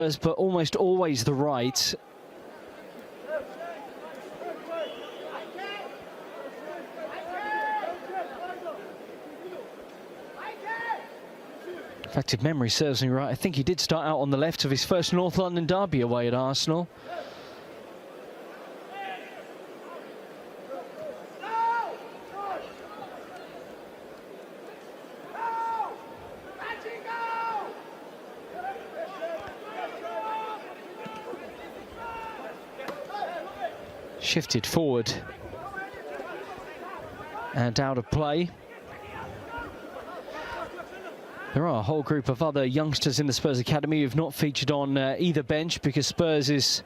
but almost always the right. In fact, if memory serves me right, I think he did start out on the left of his first North London derby away at Arsenal. Shifted forward and out of play. There are a whole group of other youngsters in the Spurs Academy who've not featured on either bench, because Spurs is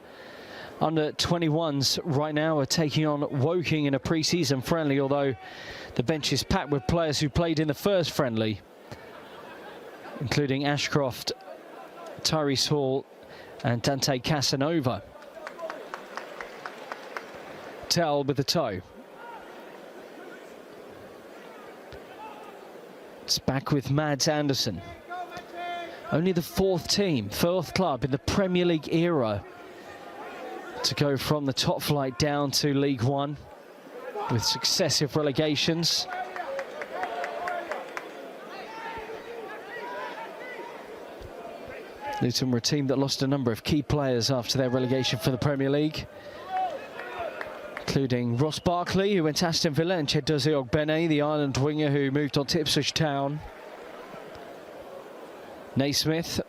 under 21s right now are taking on Woking in a pre-season friendly, although the bench is packed with players who played in the first friendly, including Ashcroft, Tyrese Hall and Dante Casanova. Tell with the toe. It's back with Mads Andersen. Only the fourth club in the Premier League era to go from the top flight down to League One with successive relegations. Luton were a team that lost a number of key players after their relegation for the Premier League, including Ross Barkley, who went to Aston Villa, and Chedozie Ogbene, the Ireland winger who moved on to Ipswich Town. Naismith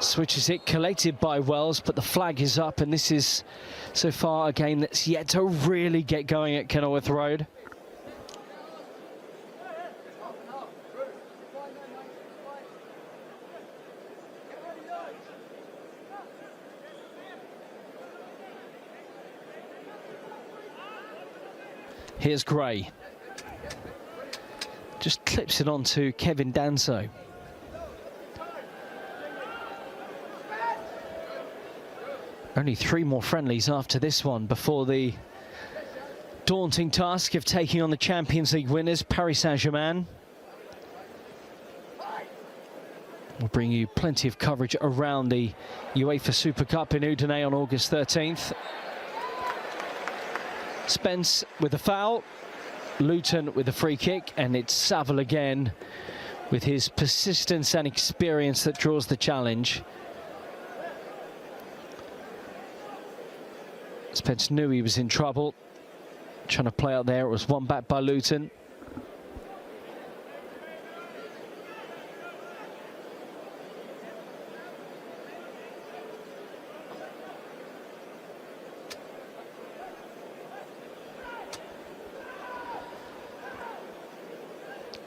switches it, collected by Wells, but the flag is up, and this is so far a game that's yet to really get going at Kenilworth Road. Here's Gray. Just clips it onto Kevin Danso. Only 3 more friendlies after this one before the daunting task of taking on the Champions League winners, Paris Saint-Germain. We'll bring you plenty of coverage around the UEFA Super Cup in Udine on August 13th. Spence with a foul, Luton with a free kick, and it's Saville again with his persistence and experience that draws the challenge. Spence knew he was in trouble, trying to play out there. It was won back by Luton.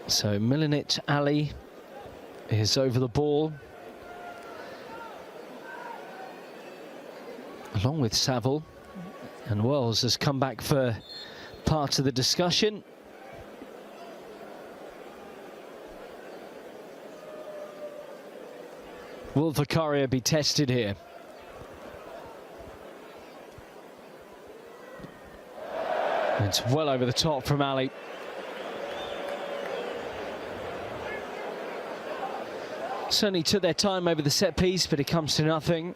So Milinit Ali is over the ball, along with Saville, and Wells has come back for part of the discussion. Will Vicario be tested here? It's well over the top from Ali. Certainly took their time over the set piece, but it comes to nothing.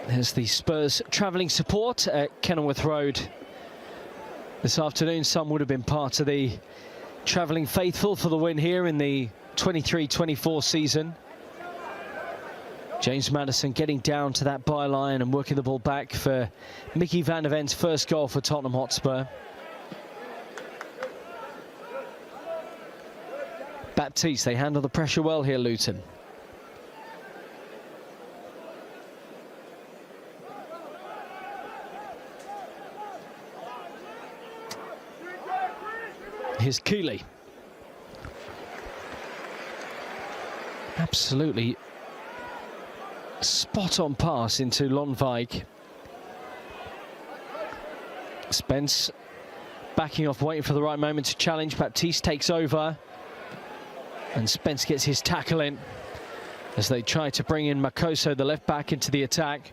There's the Spurs travelling support at Kenilworth Road this afternoon. Some would have been part of the travelling faithful for the win here in the 23-24 season. James Maddison getting down to that byline and working the ball back for Mickey van der Ven's first goal for Tottenham Hotspur. Baptiste, they handle the pressure well here, Luton. Here's Keeley. Absolutely spot-on pass into Lonwijk. Spence backing off, waiting for the right moment to challenge. Baptiste takes over, and Spence gets his tackle in as they try to bring in Makoso, the left back, into the attack.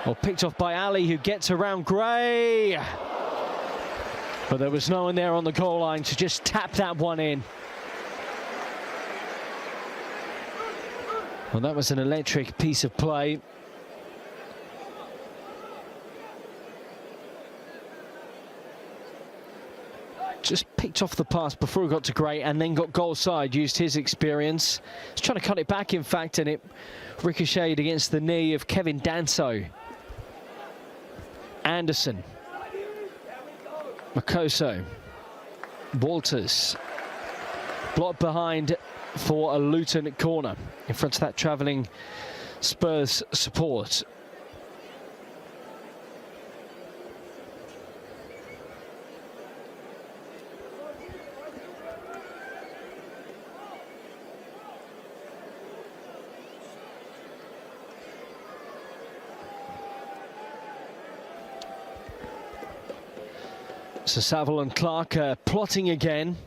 Well, picked off by Ali, who gets around Gray. But there was no one there on the goal line to just tap that one in. Well, that was an electric piece of play. Just picked off the pass before he got to Gray and then got goal side, used his experience. He's trying to cut it back, in fact, and it ricocheted against the knee of Kevin Danso. Anderson. Makoso. Walters. Blocked behind for a Luton corner in front of that travelling Spurs support. So Saville and Clark plotting again.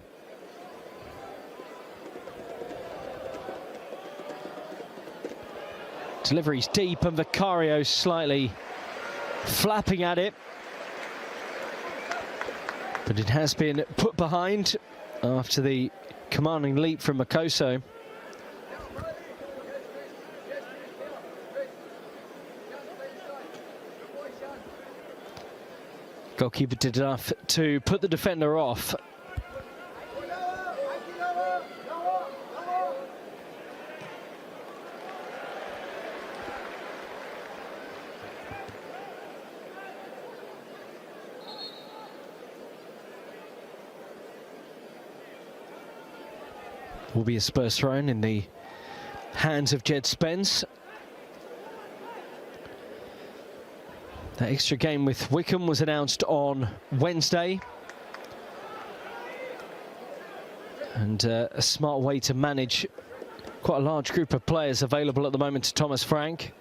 Delivery's deep and Vicario slightly flapping at it. But it has been put behind after the commanding leap from Makoso. Goalkeeper did enough to put the defender off. Will be a Spurs throw in the hands of Jed Spence. That extra game with Wickham was announced on Wednesday. And a smart way to manage quite a large group of players available at the moment to Thomas Frank.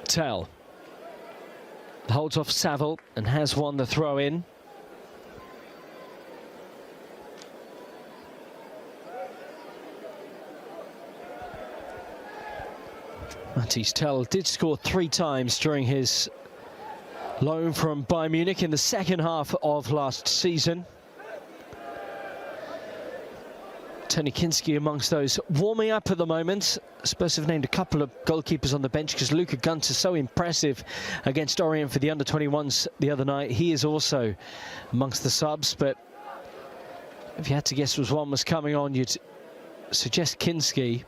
Tell holds off Saville and has won the throw in. Matthijs Tell did score 3 times during his loan from Bayern Munich in the second half of last season. Tony Kinski amongst those warming up at the moment. Spurs have named a couple of goalkeepers on the bench because Luka Gunter so impressive against Orient for the under-21s the other night. He is also amongst the subs, but if you had to guess which one was coming on, you'd suggest Kinski.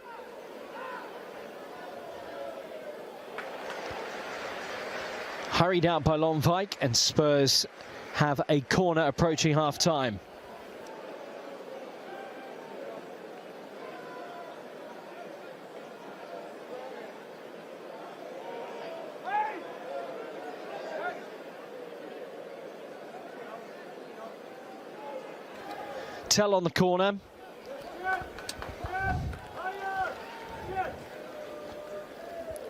Hurried out by Lonwijk, and Spurs have a corner approaching half-time. Tell on the corner.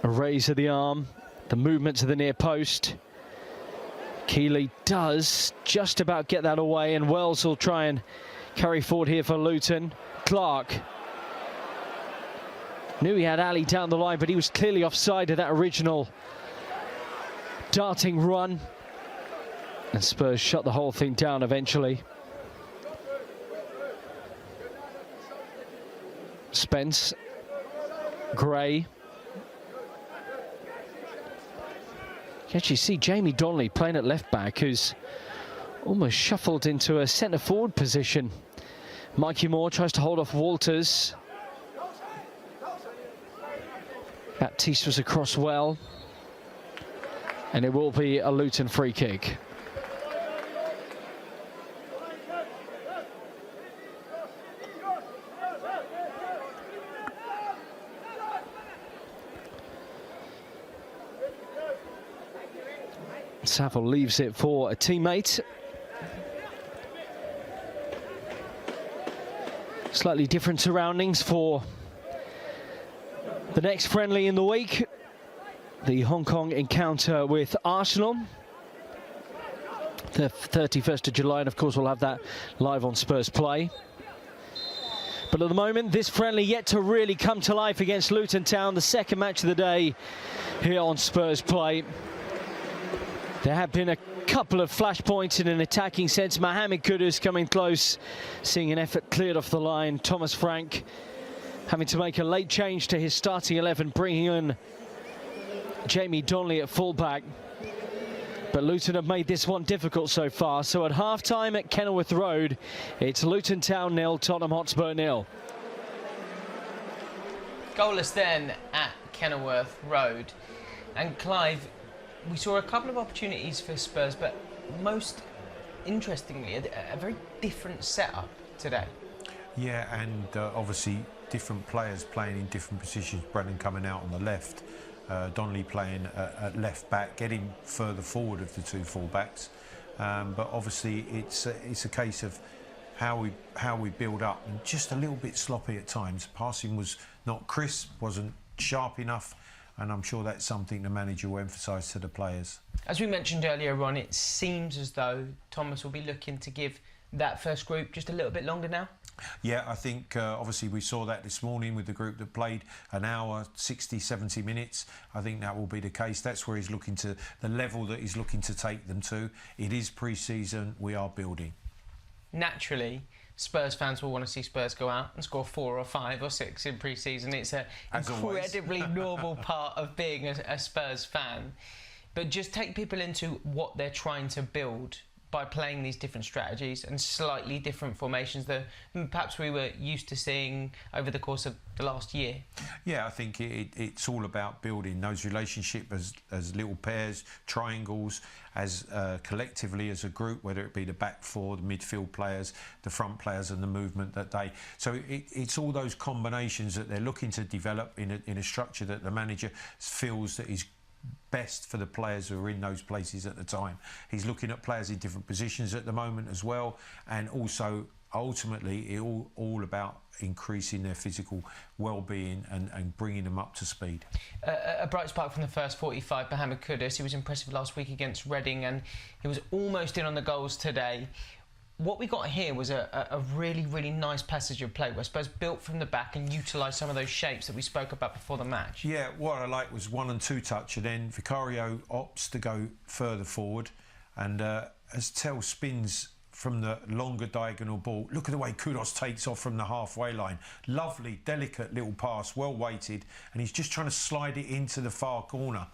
A raise of the arm, the movement to the near post. Keeley does just about get that away, and Wells will try and carry forward here for Luton. Clark knew he had Ali down the line, but he was clearly offside of that original darting run. And Spurs shut the whole thing down eventually. Spence, Gray. You can actually see Jamie Donnelly playing at left back, who's almost shuffled into a centre forward position. Mikey Moore tries to hold off Walters. Baptiste was across well. And it will be a Luton free kick. Saville leaves it for a teammate. Slightly different surroundings for the next friendly in the week. The Hong Kong encounter with Arsenal. the 31st of July, and of course we'll have that live on Spurs Play. But at the moment, this friendly yet to really come to life against Luton Town, the second match of the day here on Spurs Play. There have been a couple of flashpoints in an attacking sense. Mohamed Kudus coming close, seeing an effort cleared off the line. Thomas Frank having to make a late change to his starting 11, bringing in Jamie Donnelly at fullback. But Luton have made this one difficult so far. So at half-time at Kenilworth Road, it's Luton Town 0, Tottenham Hotspur 0. Goalless then at Kenilworth Road. And Clive, we saw a couple of opportunities for Spurs, but most interestingly, a very different setup today. Yeah, and obviously different players playing in different positions. Brennan coming out on the left. Donnelly playing at left back, getting further forward of the two fullbacks, but obviously it's a case of how we build up, and just a little bit sloppy at times. Passing was not crisp, wasn't sharp enough, and I'm sure that's something the manager will emphasise to the players. As we mentioned earlier on, it seems as though Thomas will be looking to give that first group just a little bit longer now. Yeah, I think obviously we saw that this morning with the group that played an hour, 60, 70 minutes. I think that will be the case. That's where he's looking to, the level that he's looking to take them to. It is pre-season, we are building. Naturally, Spurs fans will want to see Spurs go out and score 4 or 5 or 6 in pre-season. It's an incredibly normal part of being a Spurs fan. But just take people into what they're trying to build by playing these different strategies and slightly different formations that perhaps we were used to seeing over the course of the last year. Yeah, I think it's all about building those relationships as little pairs, triangles, as collectively as a group, whether it be the back four, the midfield players, the front players, and the movement that they. So it's all those combinations that they're looking to develop in a structure that the manager feels that is best for the players who are in those places at the time. He's looking at players in different positions at the moment as well, and also ultimately it's all about increasing their physical well-being and bringing them up to speed. A bright spark from the first 45, Mohamed Kudus. He was impressive last week against Reading, and he was almost in on the goals today. What we got here was a really, really nice passage of play where Spurs built from the back and utilised some of those shapes that we spoke about before the match. Yeah, what I liked was 1 and 2 touch, and then Vicario opts to go further forward, and as Tell spins from the longer diagonal ball, look at the way Kudus takes off from the halfway line. Lovely, delicate little pass, well weighted, and he's just trying to slide it into the far corner.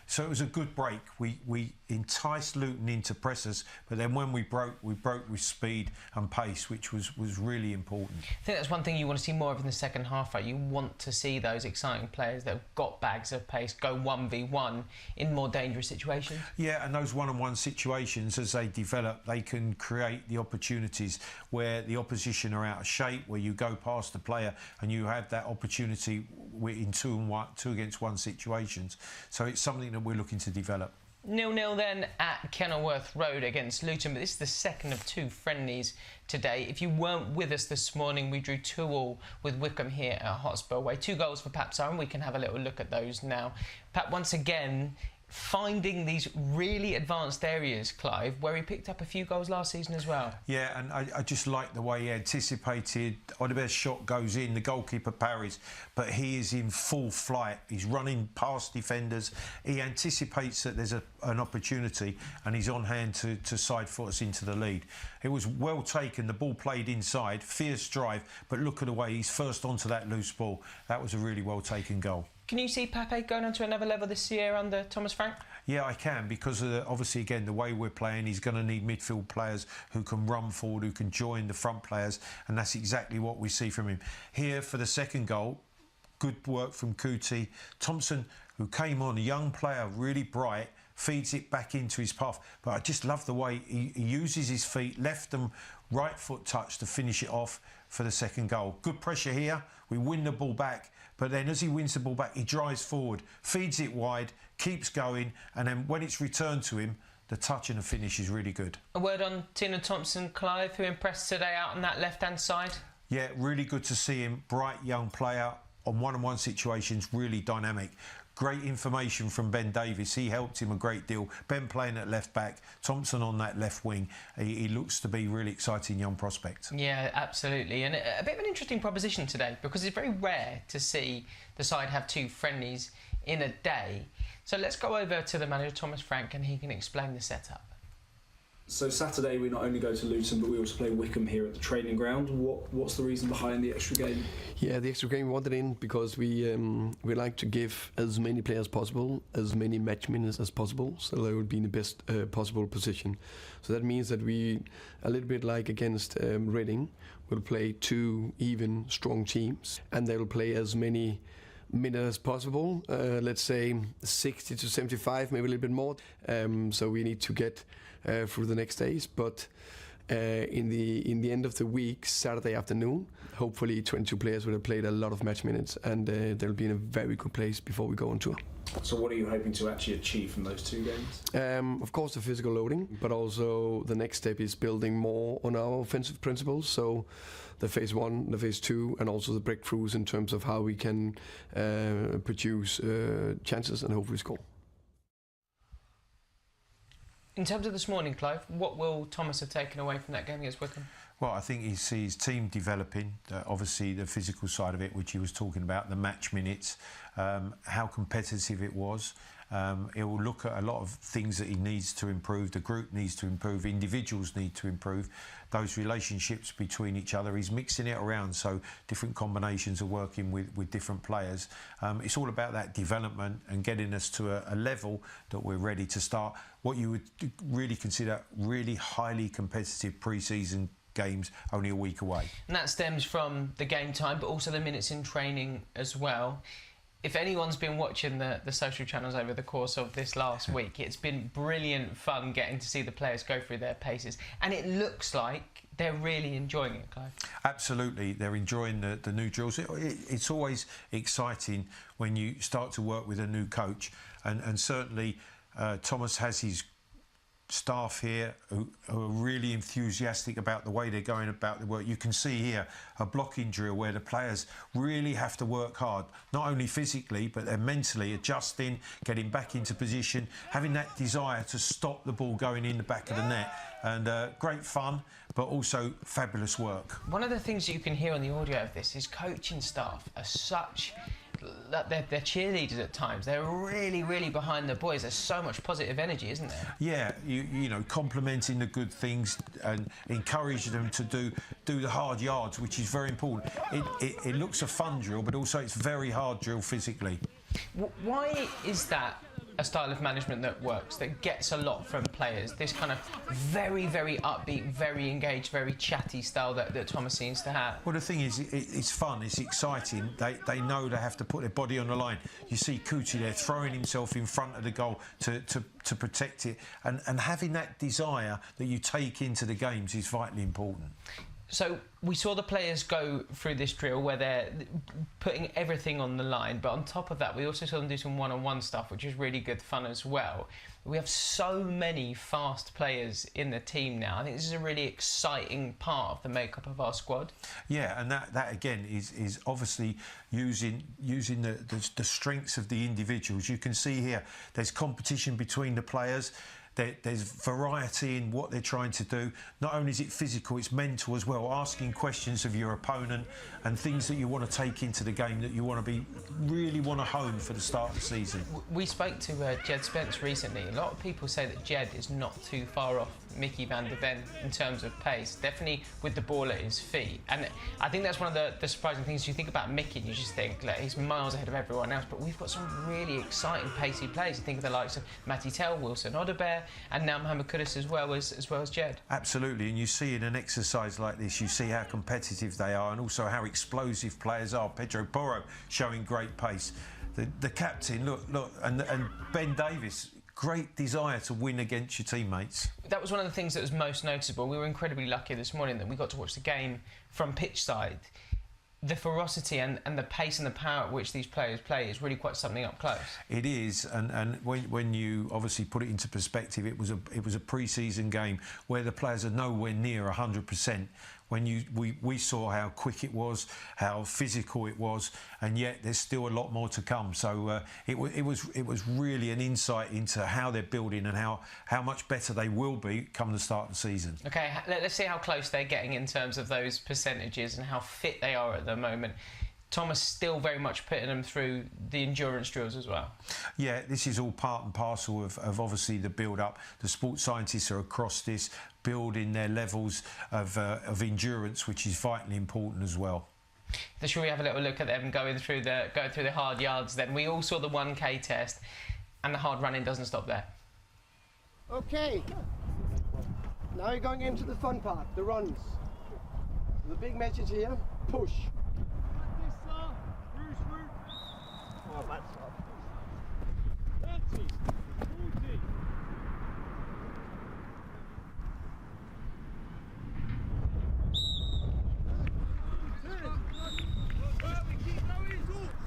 So it was a good break. We enticed Luton into pressers, but then when we broke with speed and pace, which was really important. I think that's one thing you want to see more of in the second half, right? You want to see those exciting players that have got bags of pace go 1v1 in more dangerous situations. Yeah, and those one-on-one situations, as they develop, they can create the opportunities where the opposition are out of shape, where you go past the player and you have that opportunity in 2 against 1 situations. So it's something that we're looking to develop. 0-0 then at Kenilworth Road against Luton, but this is the second of 2 friendlies today. If you weren't with us this morning, we drew 2-2 with Wickham here at Hotspur Way. 2 goals for Pap Saran. We can have a little look at those now. Pap, once again, finding these really advanced areas, Clive, where he picked up a few goals last season as well. Yeah, and I just like the way he anticipated. Oliver's shot goes in, the goalkeeper parries, but he is in full flight. He's running past defenders. He anticipates that there's an opportunity, and he's on hand to side foot us into the lead. It was well taken. The ball played inside, fierce drive, but look at the way he's first onto that loose ball. That was a really well taken goal. Can you see Pepe going on to another level this year under Thomas Frank? Yeah, I can, because obviously, again, the way we're playing, he's going to need midfield players who can run forward, who can join the front players, and that's exactly what we see from him. Here, for the second goal, good work from Kuti. Thompson, who came on, a young player, really bright, feeds it back into his path. But I just love the way he uses his feet, left and right foot touch to finish it off for the second goal. Good pressure here. We win the ball back. But then as he wins the ball back, he drives forward, feeds it wide, keeps going, and then when it's returned to him, the touch and the finish is really good. A word on Tiernan Thompson, Clive, who impressed today out on that left-hand side? Yeah, really good to see him. Bright young player on one-on-one situations, really dynamic. great information from Ben Davies. He helped him a great deal. Ben playing at left back, Thompson on that left wing. He looks to be really exciting young prospect. Yeah, absolutely. And a bit of an interesting proposition today, because it's very rare to see the side have 2 friendlies in a day. So let's go over to the manager, Thomas Frank, and he can explain the setup. So Saturday we not only go to Luton, but we also play Wickham here at the training ground. What's the reason behind the extra game? Yeah, the extra game we wanted in because we like to give as many players possible, as many match minutes as possible, so they will be in the best possible position. So that means that we, a little bit like against Reading, will play 2 even strong teams, and they will play as many minutes as possible. Let's say 60 to 75, maybe a little bit more. So we need to get through the next days, but in the end of the week, Saturday afternoon, hopefully 22 players will have played a lot of match minutes, and they'll be in a very good place before we go on tour. So what are you hoping to actually achieve from those 2 games? Of course the physical loading, but also the next step is building more on our offensive principles, so the phase 1, the phase 2, and also the breakthroughs in terms of how we can produce chances and hopefully score. In terms of this morning, Clive, what will Thomas have taken away from that game against Wickham? Well, I think he sees team developing, obviously the physical side of it, which he was talking about, the match minutes, how competitive it was. He will look at a lot of things that he needs to improve. The group needs to improve. Individuals need to improve. Those relationships between each other. He's mixing it around, so different combinations are working with different players. It's all about that development and getting us to a level that we're ready to start what you would really consider really highly competitive pre-season games only a week away. And that stems from the game time, but also the minutes in training as well. If anyone's been watching the social channels over the course of this last week, it's been brilliant fun getting to see the players go through their paces. And it looks like they're really enjoying it, Clive. Absolutely, they're enjoying the new drills. It's always exciting when you start to work with a new coach. And certainly Thomas has his staff here who are really enthusiastic about the way they're going about the work. You can see here a blocking drill where the players really have to work hard, not only physically but they're mentally adjusting, getting back into position, having that desire to stop the ball going in the back of the net. And great fun, but also fabulous work. One of the things that you can hear on the audio of this is coaching staff are such... They're cheerleaders at times. They're really, really behind the boys. There's so much positive energy, isn't there? Yeah, you know, complimenting the good things and encouraging them to do the hard yards, which is very important. It looks a fun drill, but also it's very hard drill physically. Why is that a style of management that works, that gets a lot from players? This kind of very, very upbeat, very engaged, very chatty style that Thomas seems to have. Well, the thing is, it's fun, it's exciting. They know they have to put their body on the line. You see Kuti there throwing himself in front of the goal to protect it, and having that desire that you take into the games is vitally important. So we saw the players go through this drill where they're putting everything on the line, but on top of that we also saw them do some one-on-one stuff, which is really good fun as well. We have so many fast players in the team now. I think this is a really exciting part of the makeup of our squad. Yeah, and that again is obviously using the strengths of the individuals. You can see here there's competition between the players. There's variety in what they're trying to do. Not only is it physical, it's mental as well, asking questions of your opponent and things that you want to take into the game that you really want to hone for the start of the season. We spoke to Jed Spence recently. A lot of people say that Jed is not too far off Mickey van der Ven in terms of pace, definitely with the ball at his feet. And I think that's one of the surprising things. You think about Mickey and you just think, like, he's miles ahead of everyone else, but we've got some really exciting pacey players. You think of the likes of Matty Tell, Wilson Odobert, and now Mohamed Kudus as well as Jed. Absolutely, and you see in an exercise like this, you see how competitive they are and also how explosive players are. Pedro Porro showing great pace. The captain, look, and Ben Davies, great desire to win against your teammates. That was one of the things that was most noticeable. We were incredibly lucky this morning that we got to watch the game from pitch side. The ferocity and the pace and the power at which these players play is really quite something up close. It is, and when you obviously put it into perspective, it was a pre-season game where the players are nowhere near 100%. when we saw how quick it was, how physical it was, and yet there's still a lot more to come. So it was really an insight into how they're building and how much better they will be come the start of the season. Okay, let's see how close they're getting in terms of those percentages and how fit they are at the moment. Thomas still very much putting them through the endurance drills as well. Yeah, this is all part and parcel of obviously the build-up. The sports scientists are across this, building their levels of endurance, which is vitally important as well. So shall we have a little look at them going through the hard yards then? We all saw the 1K test, and the hard running doesn't stop there. Okay, now you're going into the fun part, the runs. The big message here, push. Oh, that's hard. 30, 40. Keep going,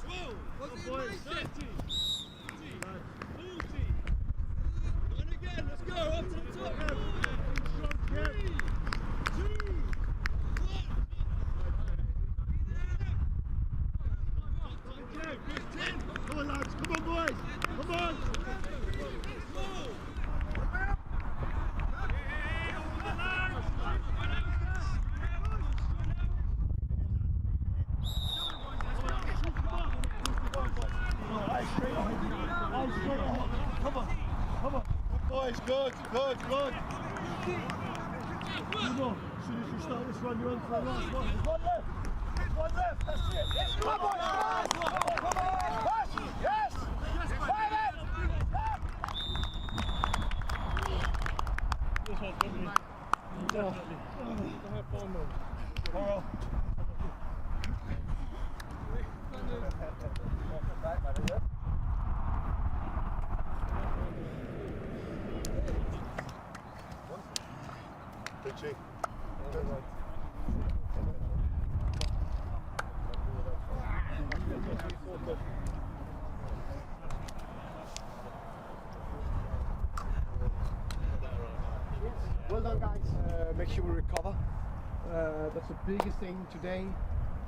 12. What's boys? 30, 40. And again, let's go up to the top. 3, 2, 1. Come on, lads. Come on, boys. Come on. Come on. Come on. Good boys. Good. Good. Good. Come on. As soon as you start this run, you're on for the last one. One left. One left. That's it. Yes. Come on, guys. Come on. Push. Yes. Five it. This one's good. Definitely. Have fun, man. All Pitchy. Well done, guys. Make sure we recover. That's the biggest thing today.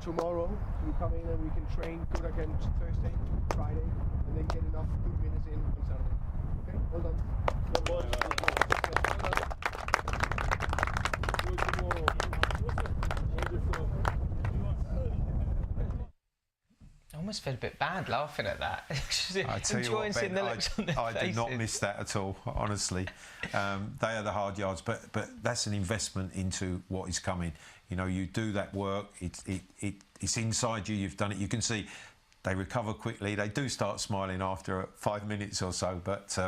Tomorrow we come in and we can train good again Thursday, Friday, and then get enough good minutes in on Saturday. Okay, well done. Well done. I almost feel a bit bad laughing at that. I tell you what, Ben, I did not miss that at all, honestly. They are the hard yards, but that's an investment into what is coming. You know, you do that work, it's inside you, you've done it. You can see they recover quickly. They do start smiling after 5 minutes or so, but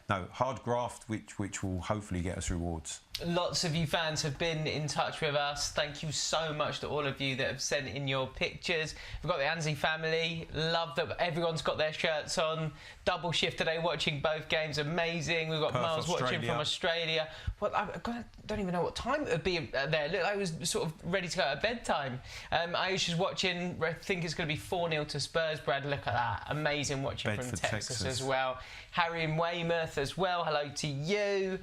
no, hard graft, which will hopefully get us rewards. Lots of you fans have been in touch with us. Thank you so much to all of you that have sent in your pictures. We've got the Anzi family. Love that everyone's got their shirts on. Double shift today watching both games. Amazing. We've got Perth, Miles watching from Australia. Well, I don't even know what time it would be there. Look, I was sort of ready to go at bedtime. Aisha's watching. I think it's going to be 4-0 to Spurs. Brad, look at that. Amazing watching Bedford, from Texas Texas as well. Harry in Weymouth as well. Hello to you.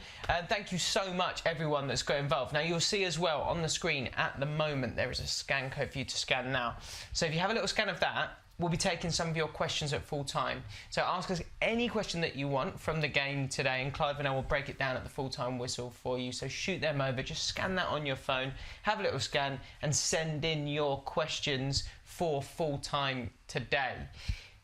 Thank you so much, everyone that's got involved. Now, you'll see as well on the screen at the moment, there is a scan code for you to scan now. So if you have a little scan of that, we'll be taking some of your questions at full time. So ask us any question that you want from the game today, and Clive and I will break it down at the full-time whistle for you. So shoot them over, just scan that on your phone, have a little scan, and send in your questions for full-time today.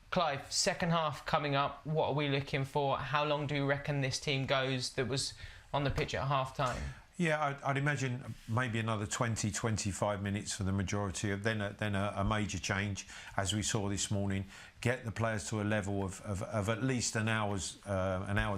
Clive, second half coming up, what are we looking for? How long do you reckon this team goes that was on the pitch at half-time? Yeah, I'd imagine maybe another 20, 25 minutes for the majority of then a major change, as we saw this morning. Get the players to a level of at least an hour's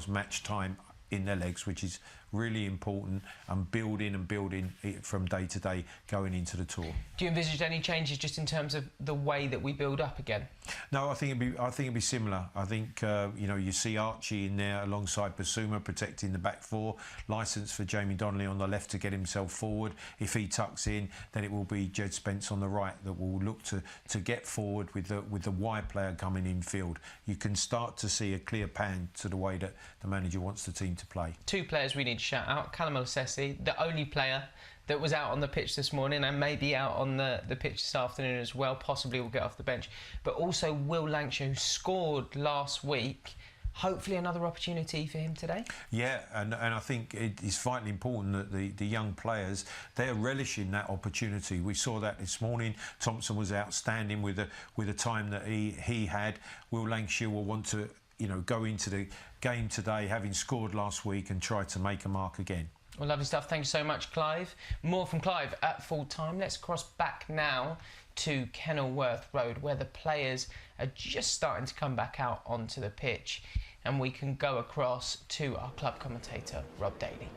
match time in their legs, which is really important, and building it from day to day going into the tour. Do you envisage any changes just in terms of the way that we build up again? No, I think it'd be similar. I think you know, you see Archie in there alongside Basuma protecting the back four. Licence for Jamie Donnelly on the left to get himself forward. If he tucks in, then it will be Jed Spence on the right that will look to get forward with the wide player coming in field. You can start to see a clear pan to the way that the manager wants the team to play. Two players we need to shout out. Callum Olsesi, the only player that was out on the pitch this morning and maybe out on the pitch this afternoon as well. Possibly will get off the bench. But also Will Lancashire, who scored last week. Hopefully another opportunity for him today. Yeah, and I think it is vitally important that the young players, they're relishing that opportunity. We saw that this morning. Thompson was outstanding with the time that he had. Will Lancashire will want to, you know, go into the game today having scored last week and try to make a mark again. Well, lovely stuff. Thank you so much, Clive. More from Clive at full time. Let's cross back now to Kenilworth Road, where the players are just starting to come back out onto the pitch. And we can go across to our club commentator, Rob Daly.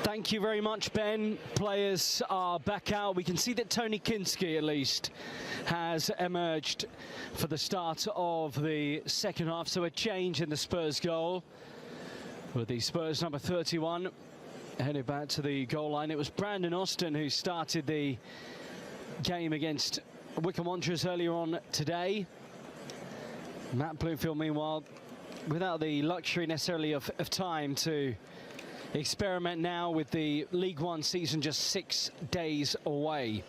Thank you very much, Ben. Players are back out. We can see that Tony Kinski, at least, has emerged for the start of the second half. So a change in the Spurs goal with the Spurs number 31 headed back to the goal line. It was Brandon Austin who started the game against Wickham Wanderers earlier on today. Matt Bloomfield, meanwhile, without the luxury necessarily of time to experiment now with the League One season just 6 days away.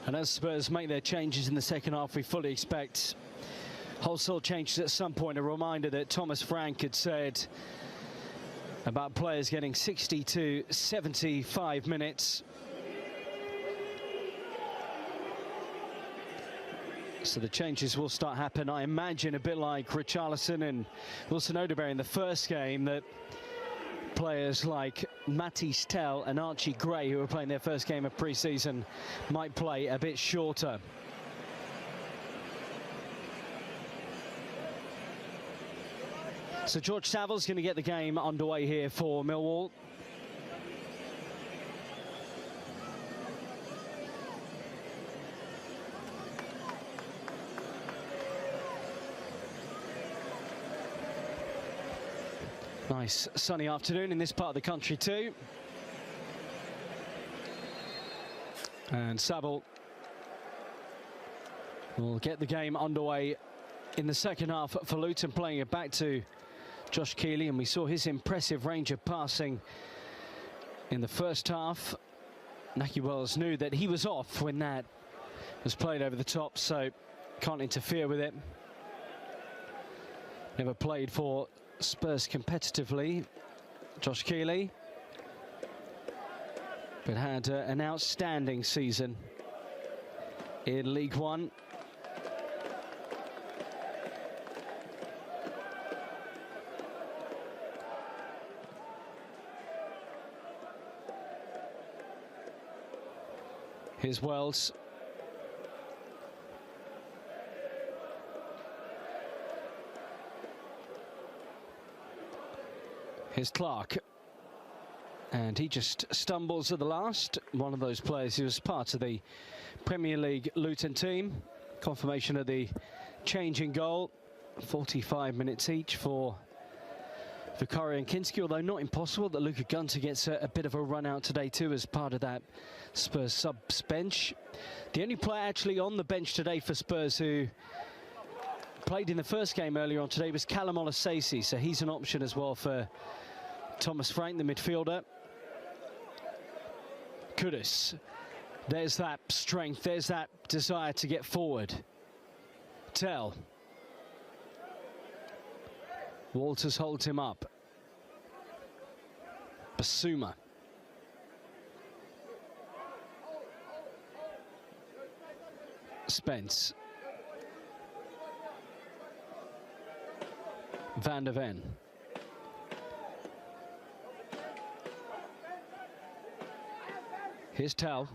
And as Spurs make their changes in the second half, we fully expect wholesale changes at some point. A reminder that Thomas Frank had said about players getting 60 to 75 minutes. So the changes will start happen, I imagine, a bit like Richarlison and Wilson Odeberry in the first game, that players like Matisse Tell and Archie Gray, who are playing their first game of pre-season, might play a bit shorter. So George Saville's going to get the game underway here for Millwall. Nice sunny afternoon in this part of the country too. And Saville will get the game underway in the second half for Luton, playing it back to Josh Keeley, and we saw his impressive range of passing in the first half. Nahki Wells knew that he was off when that was played over the top, so can't interfere with it. Never played for Spurs competitively, Josh Keeley, but had an outstanding season in League One. Here's Wells. Here's Clark, and he just stumbles at the last. One of those players who was part of the Premier League Luton team. Confirmation of the change in goal. 45 minutes each for Vicario and Kinski, although not impossible that Luca Gunter gets a bit of a run out today too as part of that Spurs subs bench. The only player actually on the bench today for Spurs who played in the first game earlier on today was Callum Olasesi, so he's an option as well for Thomas Frank, the midfielder. Kudus, there's that strength, there's that desire to get forward. Tell. Walters holds him up. Basuma. Spence. Van der Ven. Here's Tell.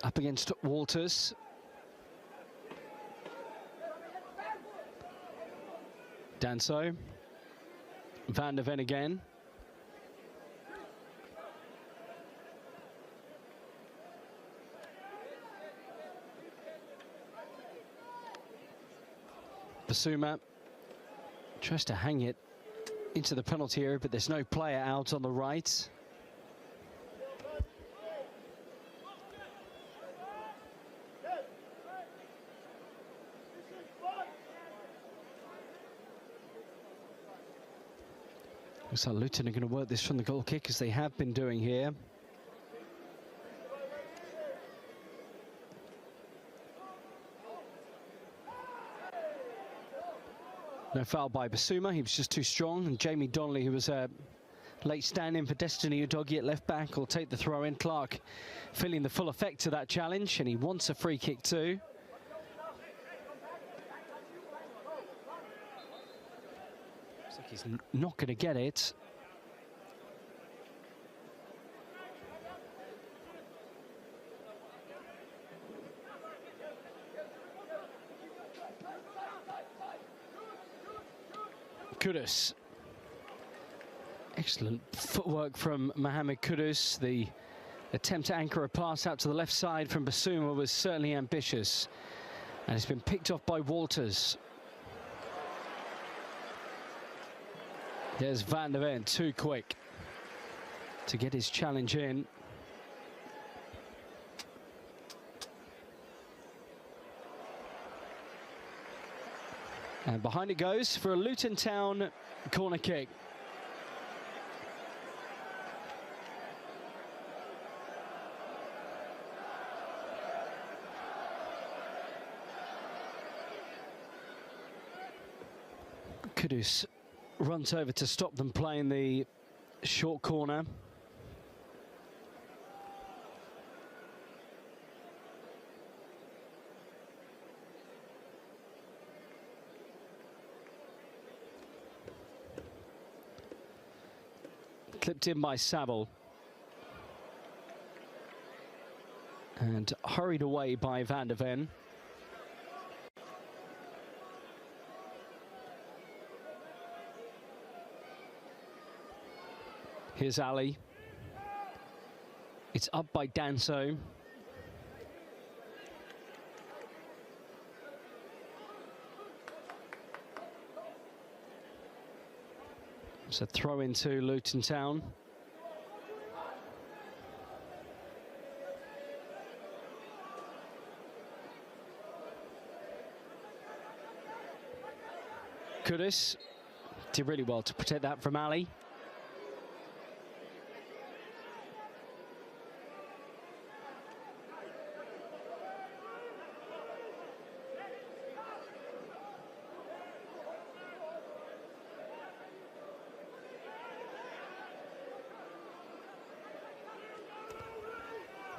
Up against Walters. Danso. Van der Ven again. Basuma tries to hang it into the penalty area, but there's no player out on the right. Looks like Luton are going to work this from the goal kick, as they have been doing here. No foul by Basuma, he was just too strong. And Jamie Donnelly, who was a late stand-in for Destiny Udogie at left-back, will take the throw-in. Clark feeling the full effect of that challenge, and he wants a free kick too. Looks like he's not going to get it. Kudus. Excellent footwork from Mohamed Kudus. The attempt to anchor a pass out to the left side from Basuma was certainly ambitious, and it's been picked off by Walters. There's Van der Ven, too quick to get his challenge in. And behind it goes for a Luton Town corner kick. Kudus runs over to stop them playing the short corner. Clipped in by Saville. And hurried away by Van der Ven. Here's Ali. It's up by Danso. It's a throw into Luton Town. Kudus did really well to protect that from Ali.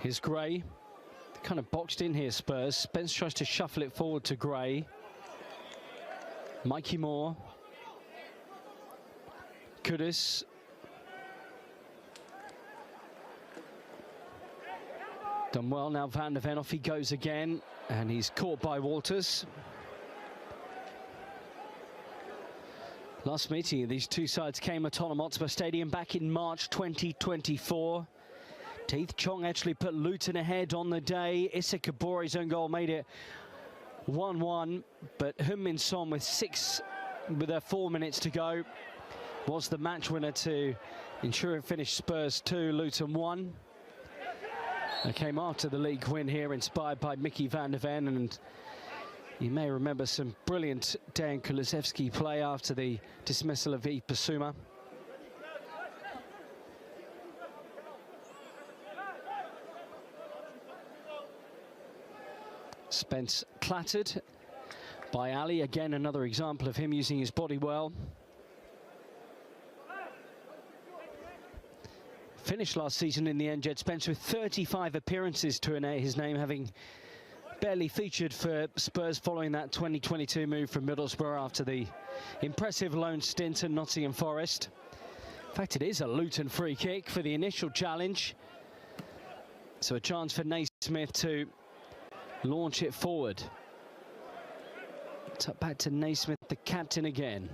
Here's Gray, kind of boxed in here, Spurs. Spence tries to shuffle it forward to Gray. Mikey Moore. Kudus. Done well now, Van der Ven, off he goes again, and he's caught by Walters. Last meeting of these two sides came at Tottenham Hotspur Stadium back in March 2024. Teith Chong actually put Luton ahead on the day. Issa Kabore's own goal made it 1-1, but Heung-min Son with 4 minutes to go was the match winner to ensure it finished Spurs 2, Luton 1. It came after the league win here, inspired by Mickey Van der Ven, and you may remember some brilliant Dejan Kulusevski play after the dismissal of Yves Bissouma. Spence clattered by Ali. Again, another example of him using his body well. Finished last season in the end, Jed Spence, with 35 appearances to his name, having barely featured for Spurs following that 2022 move from Middlesbrough after the impressive loan stint at Nottingham Forest. In fact, it is a Luton free kick for the initial challenge. So a chance for Naismith to launch it forward. It's up back to Naismith, the captain again.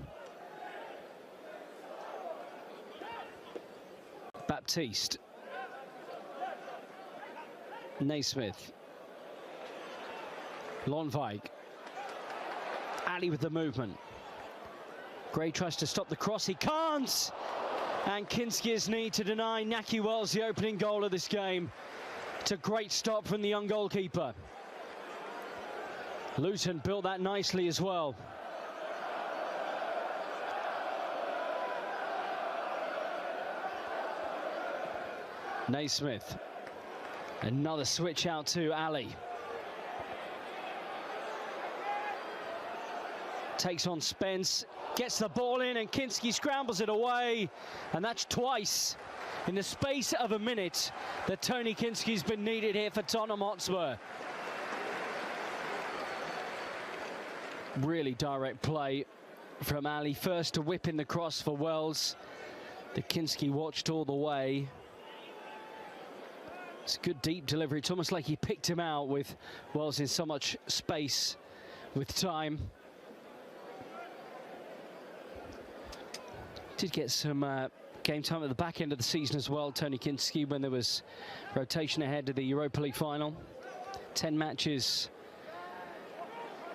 Baptiste. Naismith. Lonwijk. Ali with the movement. Gray tries to stop the cross, he can't! And Kinski's need to deny Naki Wells the opening goal of this game. It's a great stop from the young goalkeeper. Luton built that nicely as well. Naismith. Another switch out to Ali. Takes on Spence, gets the ball in, and Kinski scrambles it away. And that's twice in the space of a minute that Tony Kinski's been needed here for Tottenham Hotspur. Really direct play from Ali. First to whip in the cross for Wells. The Kinski watched all the way. It's a good deep delivery. It's almost like he picked him out with Wells in so much space with time. Did get some game time at the back end of the season as well, Tony Kinski, when there was rotation ahead of the Europa League final. 10 matches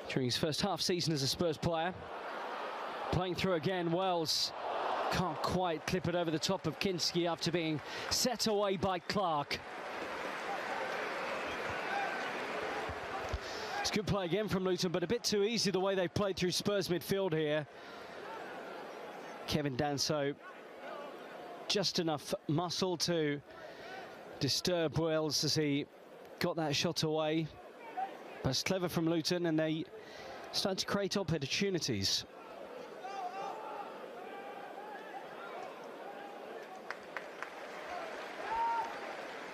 during his first half season as a Spurs player. Playing through again, Wells can't quite clip it over the top of Kinski after being set away by Clark. It's good play again from Luton, but a bit too easy the way they played through Spurs midfield here. Kevin Danso, just enough muscle to disturb Wells as he got that shot away. But it's clever from Luton, and they start to create opportunities.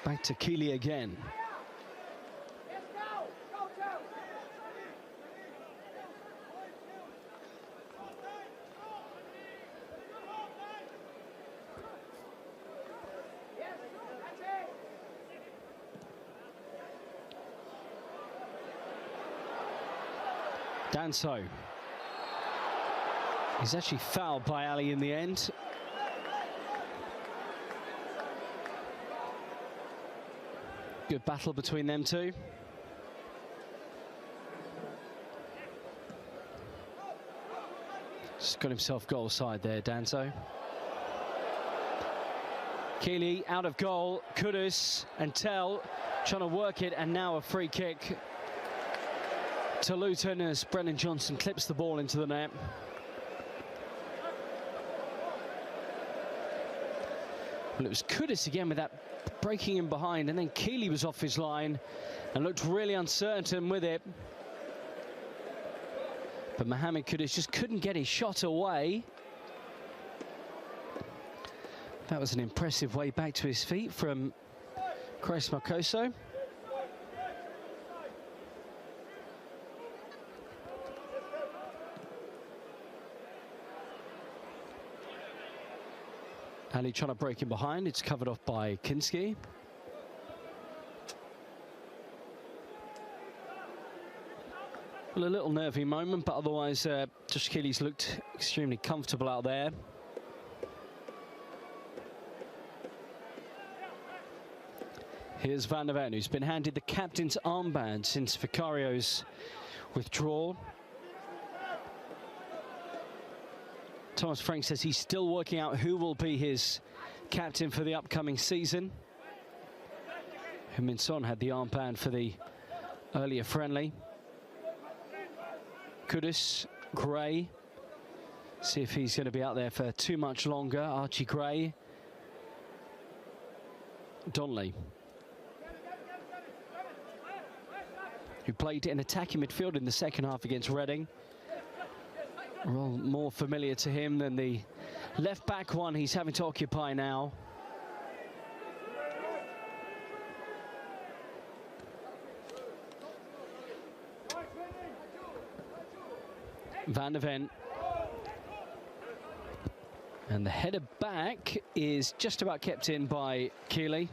Back to Keeley again. Danso. He's actually fouled by Ali in the end. Good battle between them two. Just got himself goal side there, Danso. Keeley out of goal. Kudus and Tell trying to work it, and now a free kick to Luton as Brennan Johnson clips the ball into the net. Well, it was Kudus again with that breaking in behind, and then Keeley was off his line and looked really uncertain with it. But Mohamed Kudus just couldn't get his shot away. That was an impressive way back to his feet from Chris Marcoso. Ali trying to break in behind. It's covered off by Kinski. Well, a little nervy moment, but otherwise Josh Keeley's looked extremely comfortable out there. Here's Van der Ven, who's been handed the captain's armband since Vicario's withdrawal. Thomas Frank says he's still working out who will be his captain for the upcoming season. Heung-min Son had the armband for the earlier friendly. Kudus, Gray. See if he's going to be out there for too much longer. Archie Gray. Donnelly, who played in attacking midfield in the second half against Reading. Well, more familiar to him than the left-back one he's having to occupy now. Van der Ven. And the header back is just about kept in by Keeley.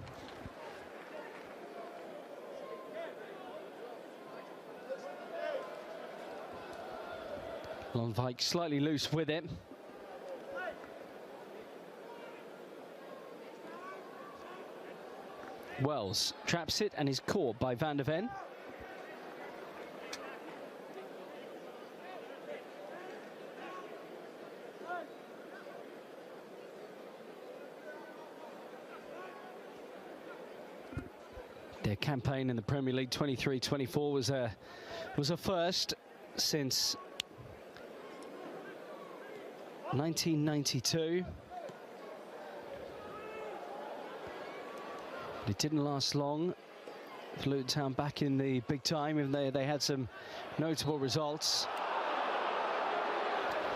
Longvik slightly loose with it. Wells traps it and is caught by Van der Ven. campaign in the Premier League. 23-24 was a first since 1992. But it didn't last long for Luton Town back in the big time, even though they had some notable results.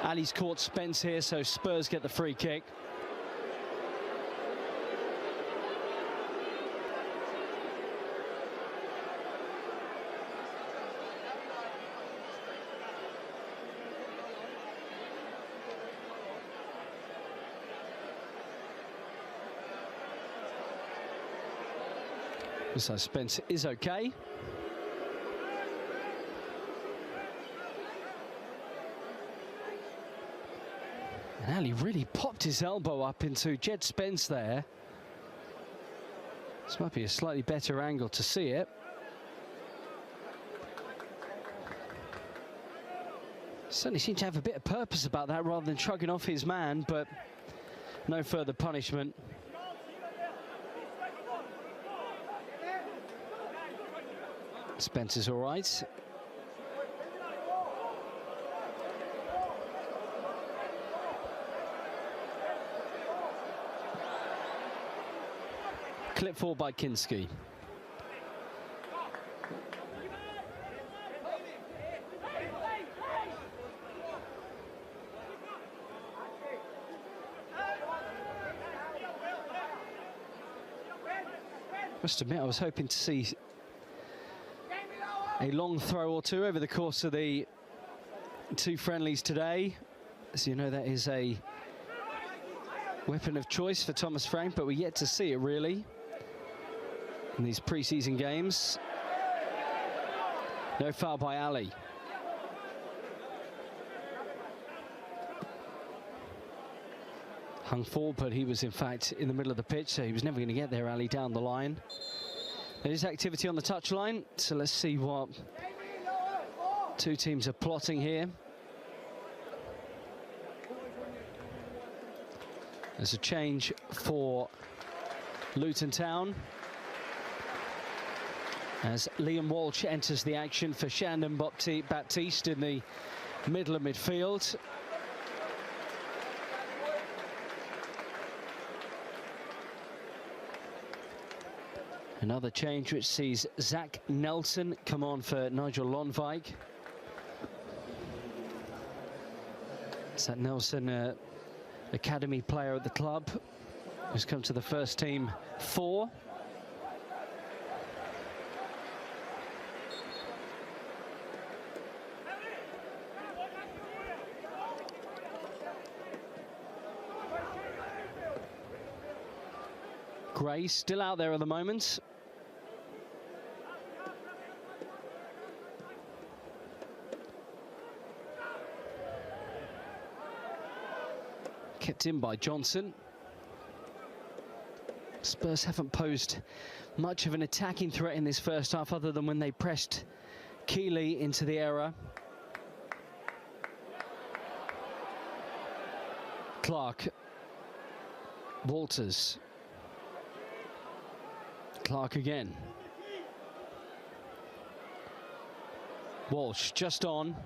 Ali's caught Spence here, so Spurs get the free kick. So Spence is okay. And Ali really popped his elbow up into Jed Spence there. This might be a slightly better angle to see it. Certainly seemed to have a bit of purpose about that rather than shrugging off his man, but no further punishment. Spence is all right. Clip forward by Kinski. Must admit, I was hoping to see a long throw or two over the course of the two friendlies today. As you know, that is a weapon of choice for Thomas Frank, but we're yet to see it really in these pre-season games. No foul by Ali. Hung forward, but he was in fact in the middle of the pitch, so he was never going to get there, Ali, down the line. There is activity on the touchline, so let's see what two teams are plotting here. There's a change for Luton Town as Liam Walsh enters the action for Shandon Baptiste in the middle of midfield. Another change which sees Zach Nelson come on for Nigel Lonwijk. Zach Nelson, academy player at the club, who's come to the first team for. Gray still out there at the moment. Kept in by Johnson. Spurs haven't posed much of an attacking threat in this first half, other than when they pressed Keeley into the area. Clark. Walters. Clark again. Walsh just on.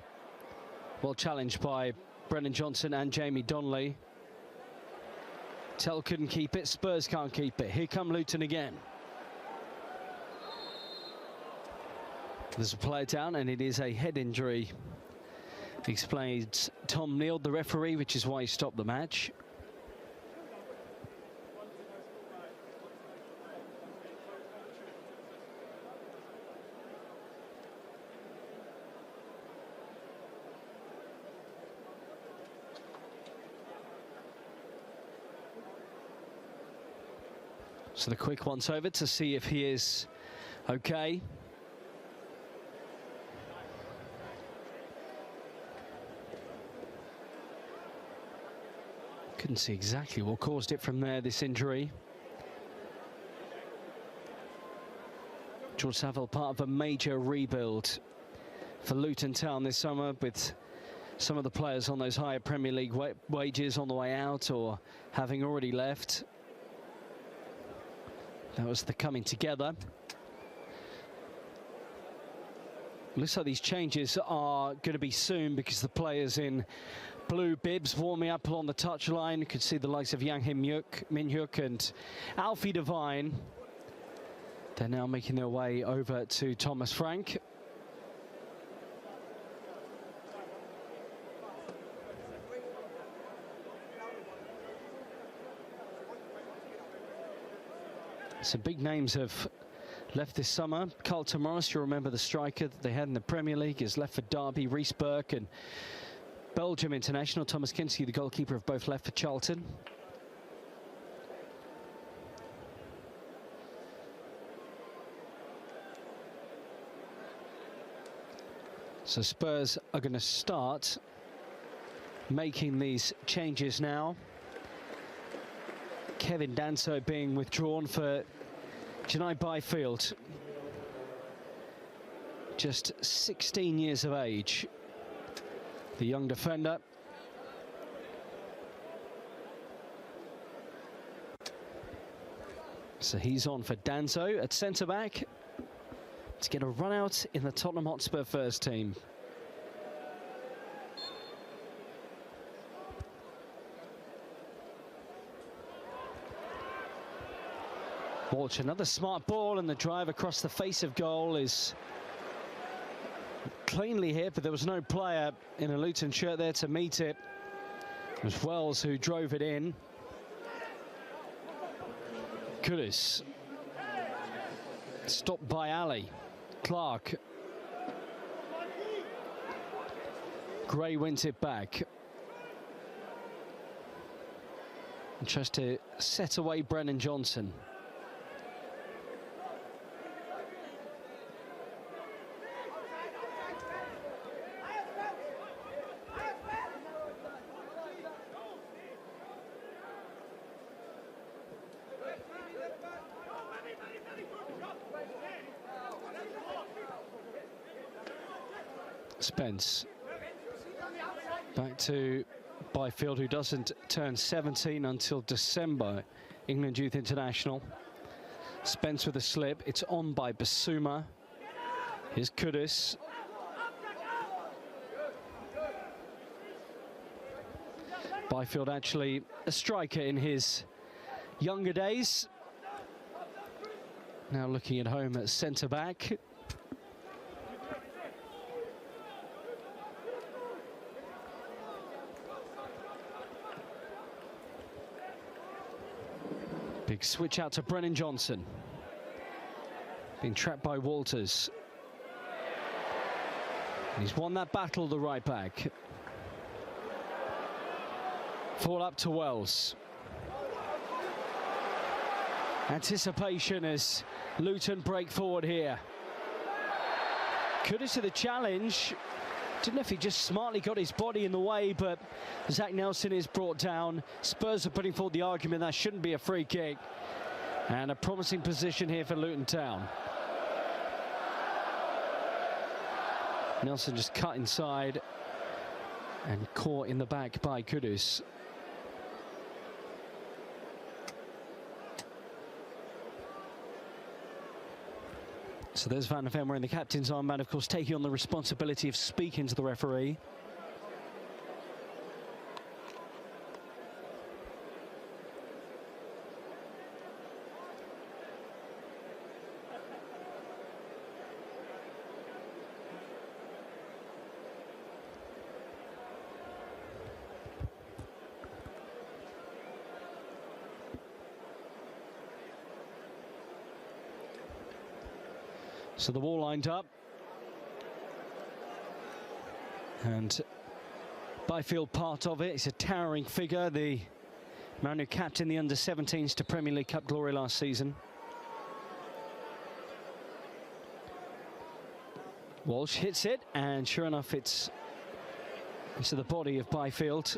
Well challenged by Brennan Johnson and Jamie Donnelly. Tell couldn't keep it, Spurs can't keep it. Here come Luton again. There's a player down and it is a head injury, explains Tom Neal, the referee, which is why he stopped the match. So the quick once over to see if he is okay. Couldn't see exactly what caused it from there, this injury. George Saville, part of a major rebuild for Luton Town this summer, with some of the players on those higher Premier League wages on the way out or having already left. That was the coming together. Looks like these changes are going to be soon, because the players in blue bibs warming up along the touchline. You could see the likes of Yang Min-hyuk and Alfie Devine. They're now making their way over to Thomas Frank. Some big names have left this summer. Carlton Morris, you remember the striker that they had in the Premier League, has left for Derby. Reece Burke and Belgium international. Thomas Kinski, the goalkeeper, have both left for Charlton. So Spurs are going to start making these changes now. Kevin Danso being withdrawn for Janai Byfield, just 16 years of age, the young defender. So he's on for Danso at centre-back to get a run-out in the Tottenham Hotspur first team. Walsh, another smart ball, and the drive across the face of goal is cleanly hit, but there was no player in a Luton shirt there to meet it. It was Wells who drove it in. Kudus. Stopped by Ali. Clark. Gray wins it back. And tries to set away Brennan Johnson. Spence back to Byfield, who doesn't turn 17 until December, England Youth International. Spence with a slip, it's on by Basuma. Here's Kudus. Byfield actually a striker in his younger days. Now looking at home at centre-back. Big switch out to Brennan Johnson. Being trapped by Walters. And he's won that battle, the right back. Fall up to Wells. Anticipation as Luton break forward here. Kudus to the challenge. Didn't know if he just smartly got his body in the way, but Zach Nelson is brought down. Spurs are putting forward the argument that shouldn't be a free kick. And a promising position here for Luton Town. Nelson just cut inside and caught in the back by Kudus. So there's Van der Ven wearing the captain's armband, of course, taking on the responsibility of speaking to the referee. So the wall lined up, and Byfield part of it. It's a towering figure, the man who captained the under-17s to Premier League Cup glory last season. Walsh hits it, and sure enough it's into the body of Byfield.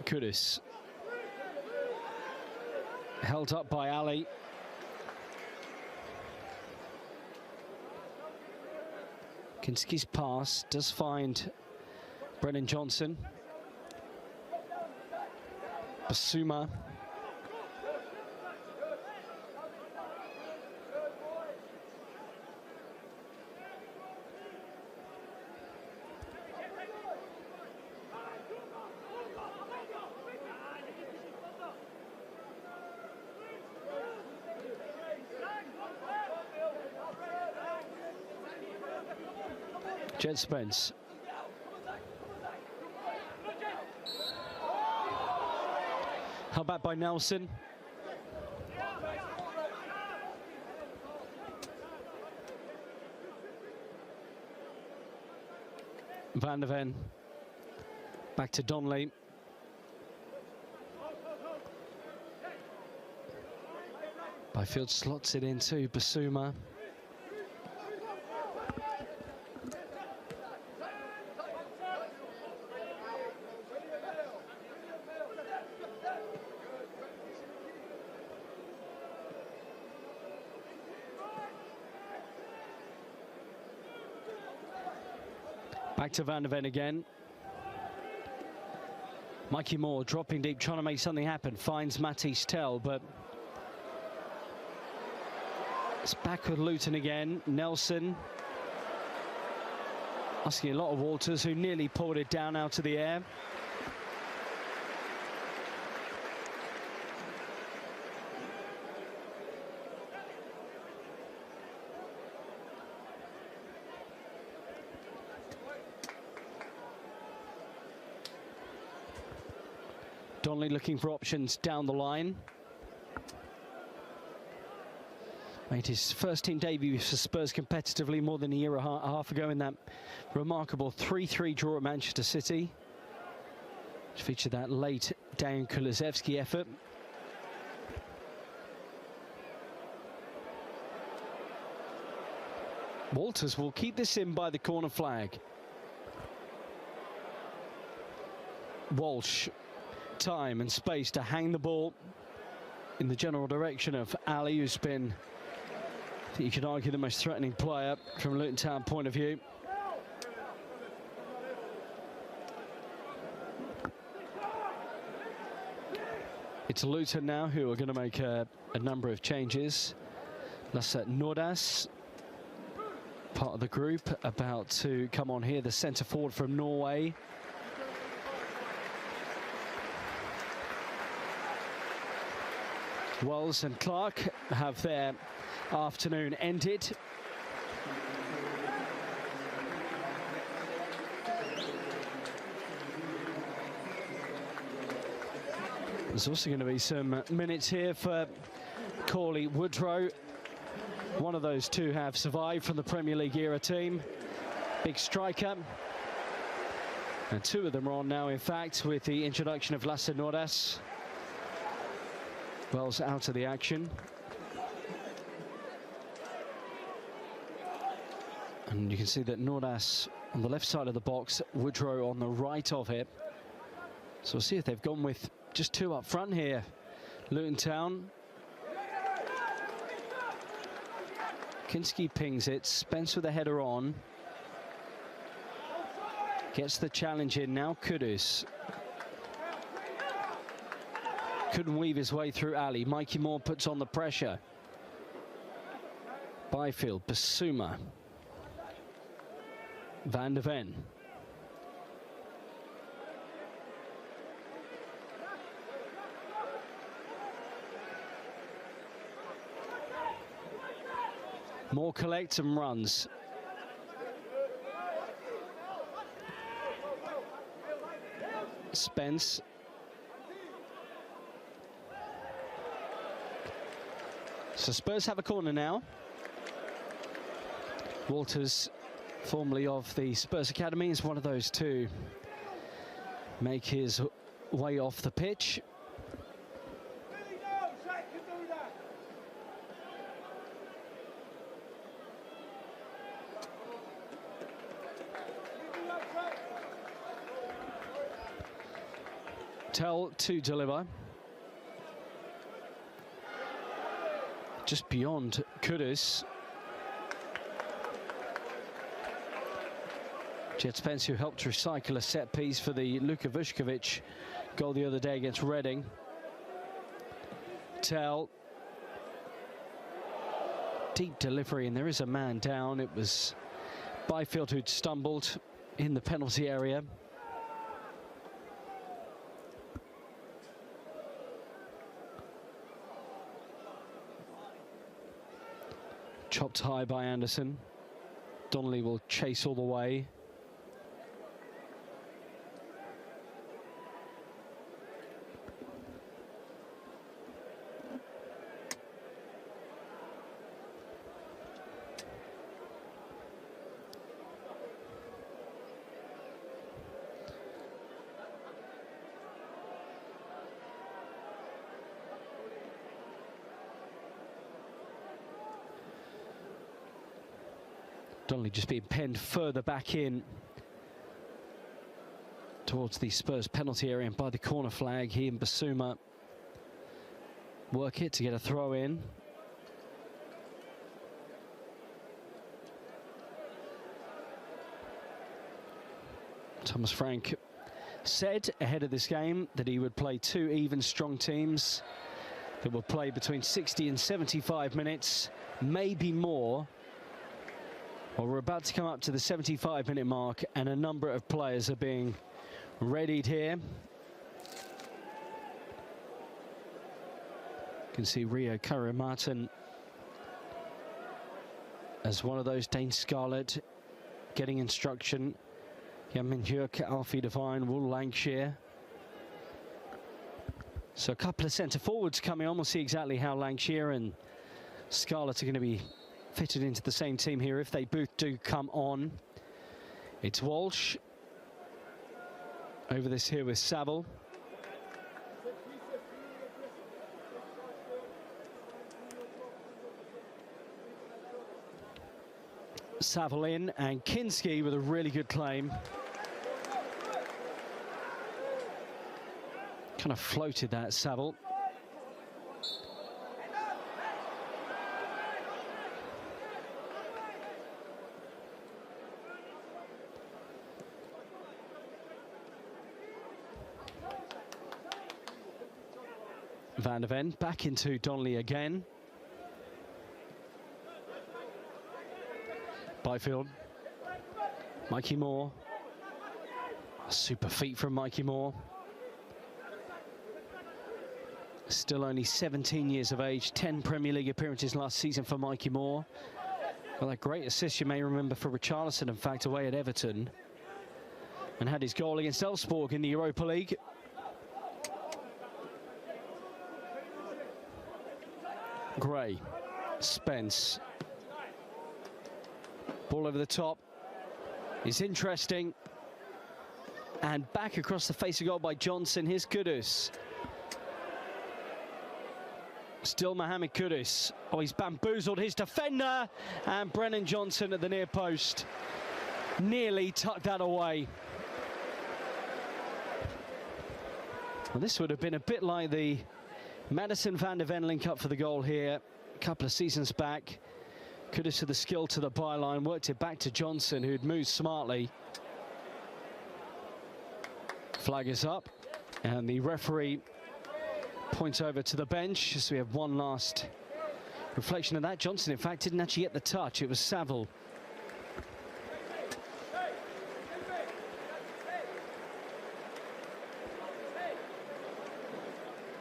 Kudus held up by Ali. Kinski's pass does find Brennan Johnson. Basuma. Jet Spence. How about by Nelson? Van der Ven. Back to Donnelly. Byfield slots it into Basuma. Back to Van der Ven again. Mikey Moore dropping deep, trying to make something happen. Finds Matisse Tell, but it's back with Luton again. Nelson asking a lot of Walters, who nearly pulled it down out of the air. Donnelly looking for options down the line. Made his first team debut for Spurs competitively more than a year and a half ago in that remarkable 3-3 draw at Manchester City, which featured that late Dejan Kulusevski effort. Walters will keep this in by the corner flag. Walsh, time and space to hang the ball in the general direction of Ali, who's been, I think you could argue, the most threatening player from Luton Town point of view. It's Luton now who are going to make a number of changes. Lasse Nordaas, part of the group, about to come on here, the centre forward from Norway. Wells and Clark have their afternoon ended. There's also going to be some minutes here for Corley Woodrow. One of those two have survived from the Premier League era team. Big striker. And two of them are on now, in fact, with the introduction of Lasse Nordaas. Wells out of the action. And you can see that Nordaas on the left side of the box, Woodrow on the right of it. So we'll see if they've gone with just two up front here. Luton Town. Kinski pings it, Spence with a header on. Gets the challenge in now, Kudus. Couldn't weave his way through Ali. Mikey Moore puts on the pressure. Byfield, Basuma. Van der Ven. Moore collects and runs. Spence. So Spurs have a corner now. Walters, formerly of the Spurs Academy, is one of those two. Make his way off the pitch. Tell to deliver. Just beyond Kudus. Jet Spence, who helped recycle a set piece for the Luka Vuskovic goal the other day against Reading. Tell. Deep delivery, and there is a man down. It was Byfield who'd stumbled in the penalty area. Chopped high by Anderson. Donnelly will chase all the way. Donnelly just being penned further back in towards the Spurs penalty area, and by the corner flag, he and Basuma work it to get a throw in. Thomas Frank said ahead of this game that he would play 2 even strong teams that will play between 60 and 75 minutes, maybe more. Well, we're about to come up to the 75-minute mark, and a number of players are being readied here. You can see Rio Curry-Martin as one of those. Dane Scarlett getting instruction. Yamin Hurk, Alfie Devine, Will Lancashire. So a couple of centre forwards coming on. We'll see exactly how Lancashire and Scarlett are going to be fitted into the same team here if they both do come on. It's Walsh over this here with Saville. Saville in, and Kinski with a really good claim. Kind of floated that, Saville. Van der Ven back into Donnelly again. Byfield. Mikey Moore. A super feat from Mikey Moore. Still only 17 years of age, 10 Premier League appearances last season for Mikey Moore. Well, that great assist you may remember for Richarlison, in fact, away at Everton. And had his goal against Elfsborg in the Europa League. Gray, Spence. Ball over the top. It's interesting. And back across the face of goal by Johnson. Here's Kudus. Still Mohamed Kudus. Oh, he's bamboozled his defender. And Brennan Johnson at the near post. Nearly tucked that away. Well, this would have been a bit like the Madison van der Ven link up for the goal here a couple of seasons back. Kudus had the skill to the byline, worked it back to Johnson, who'd moved smartly. Flag is up, and the referee points over to the bench. So we have one last reflection of that. Johnson, in fact, didn't actually get the touch. It was Saville.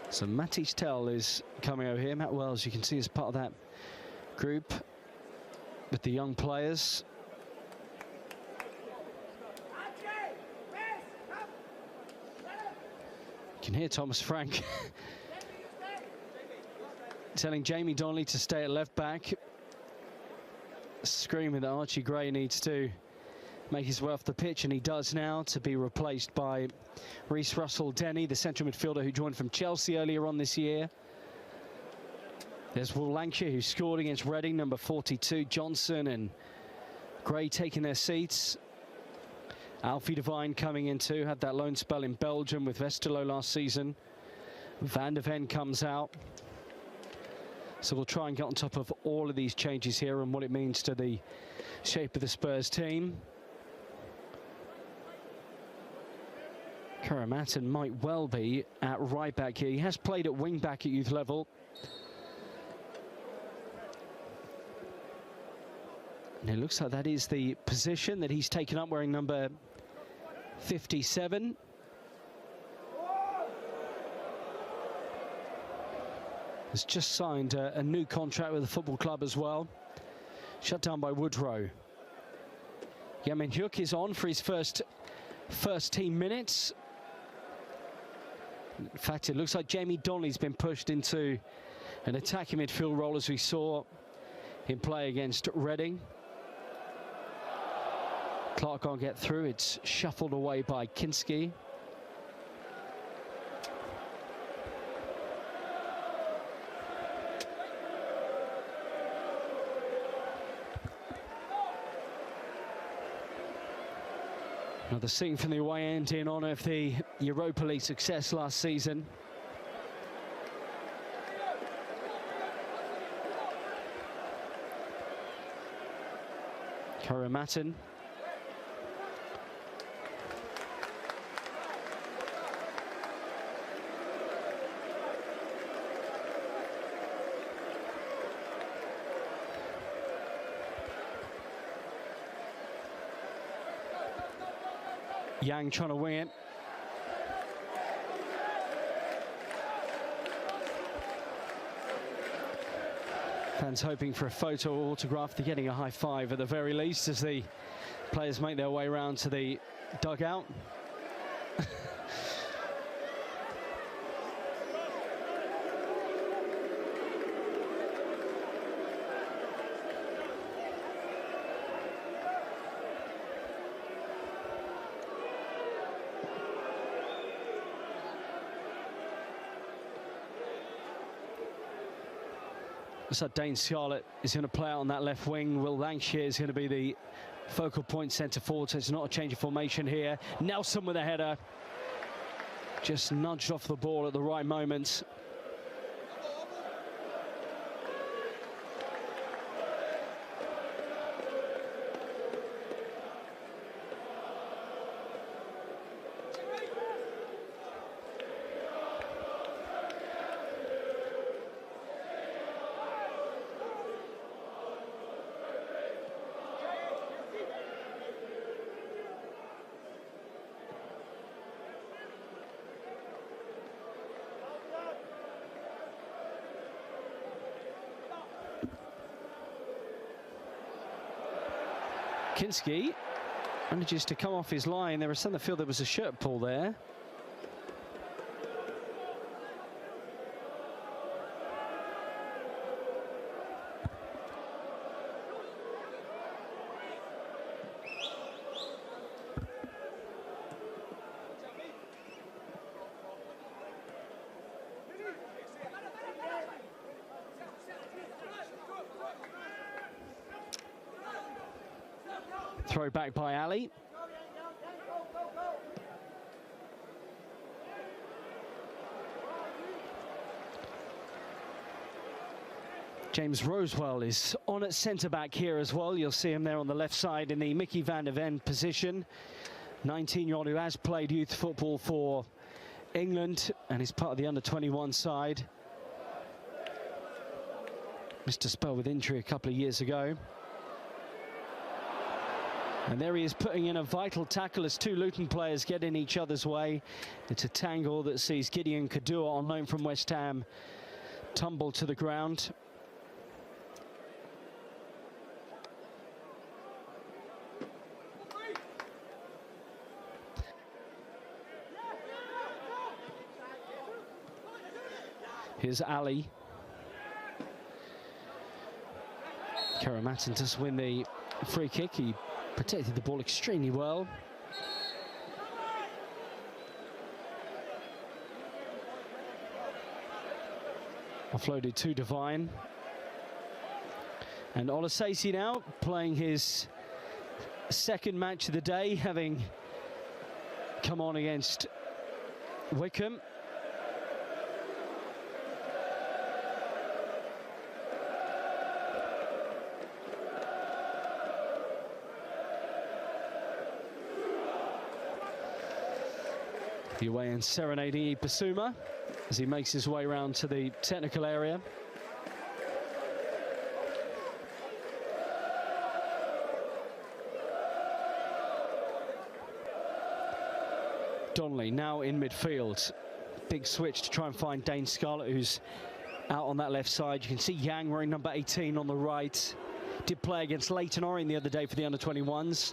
So Matisse Tell is coming over here. Matt Wells, you can see, is part of that group with the young players. You can hear Thomas Frank telling Jamie Donnelly to stay at left back, screaming that Archie Gray needs to make his way off the pitch, and he does now, to be replaced by Reece Russell-Denny, the central midfielder who joined from Chelsea earlier on this year. There's Will Lancashire, who scored against Reading, number 42. Johnson and Gray taking their seats. Alfie Devine coming in too, had that loan spell in Belgium with Westerlo last season. Van der Ven comes out. So we'll try and get on top of all of these changes here and what it means to the shape of the Spurs team. Curry-Martin might well be at right back here. He has played at wing back at youth level. And it looks like that is the position that he's taken up, wearing number 57. Has just signed a new contract with the football club as well. Shut down by Woodrow. Yamin Hyuk is on for his first team minutes. In fact, it looks like Jamie Donnelly's been pushed into an attacking midfield role, as we saw him play against Reading. Clark can't get through. It's shuffled away by Kinski. Another scene from the away end in honour of the Europa League success last season. Karamattin. Yang trying to wing it. Fans hoping for a photo or autograph. They're getting a high five at the very least as the players make their way round to the dugout. So Dane Scarlett is going to play out on that left wing. Will Lancashire is going to be the focal point centre forward, so it's not a change of formation here. Nelson with a header. Just nudged off the ball at the right moment. Kinski manages to come off his line. There was some that feel there was a shirt pull there. Throw back by Ali. James Rosewell is on at centre-back here as well. You'll see him there on the left side in the Mickey van der Ven position. 19-year-old who has played youth football for England and is part of the under-21 side. Missed a spell with injury a couple of years ago. And there he is putting in a vital tackle as two Luton players get in each other's way. It's a tangle that sees Gideon Kadua, on loan from West Ham, tumble to the ground. Here's Ali. Karamattin does win the free kick. He protected the ball extremely well. Offloaded to Devine. And Olasesi now playing his second match of the day, having come on against Wickham. The away and serenading Basuma as he makes his way round to the technical area. Donnelly now in midfield. Big switch to try and find Dane Scarlett, who's out on that left side. You can see Yang wearing number 18 on the right. Did play against Leyton Orient the other day for the under-21s.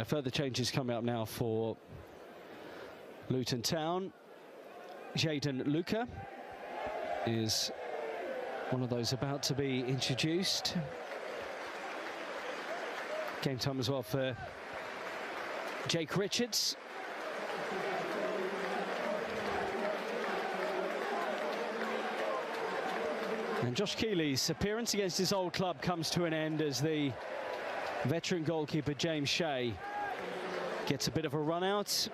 Further changes coming up now for Luton Town. Jayden Luca is one of those about to be introduced. Game time as well for Jake Richards. And Josh Keeley's appearance against his old club comes to an end as the veteran goalkeeper James Shea gets a bit of a run out.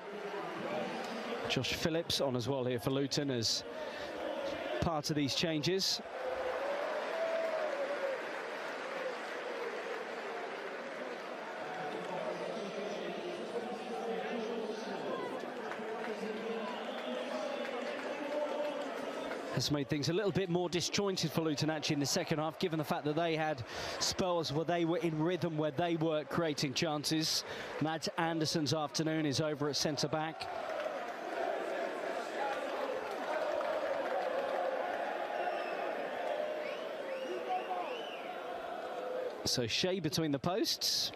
Josh Phillips on as well here for Luton as part of these changes. Has made things a little bit more disjointed for Luton actually in the second half, given the fact that they had spells where they were in rhythm, where they were creating chances. Matt Anderson's afternoon is over at centre-back. So Shea between the posts.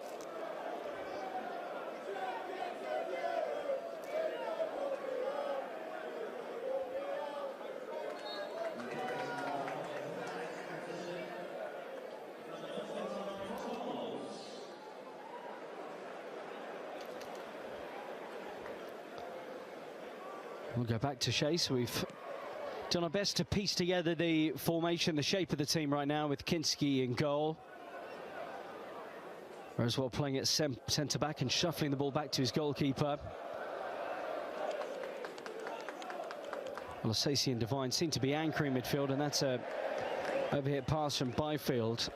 We'll go back to Shea. So we've done our best to piece together the formation, the shape of the team right now with Kinski in goal. As well playing at centre-back and shuffling the ball back to his goalkeeper. Well, Stacey and Devine seem to be anchoring midfield, and that's a overhit pass from Byfield.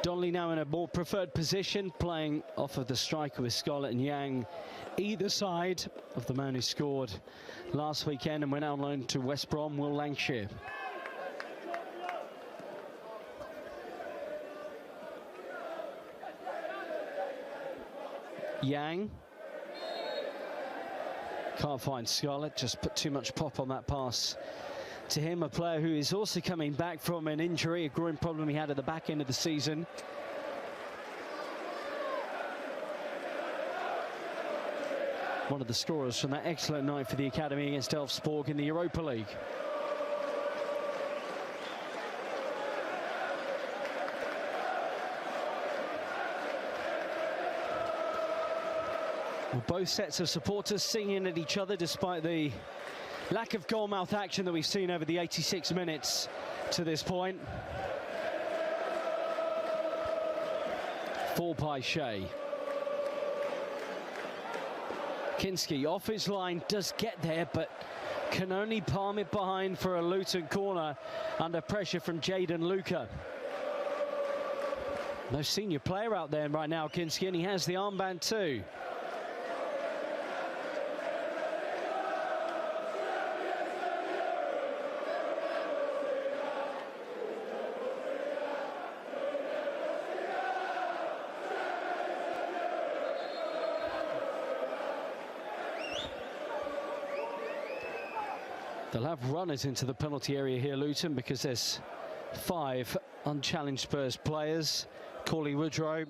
Donnelly now in a more preferred position, playing off of the striker with Scarlett and Yang either side of the man who scored last weekend and went out on loan to West Brom, Will Lancashire. Yang can't find Scarlett, just put too much pop on that pass to him, a player who is also coming back from an injury, a groin problem he had at the back end of the season. One of the scorers from that excellent night for the academy against Elfsborg in the Europa League. Well, both sets of supporters singing at each other despite the lack of goalmouth action that we've seen over the 86 minutes to this point. Fall by Shea. Kinski off his line, does get there, but can only palm it behind for a Luton corner under pressure from Jayden Luca. No senior player out there right now, Kinski, and he has the armband too. They'll have runners into the penalty area here, Luton, because there's 5 unchallenged Spurs players. Cauley Woodrow,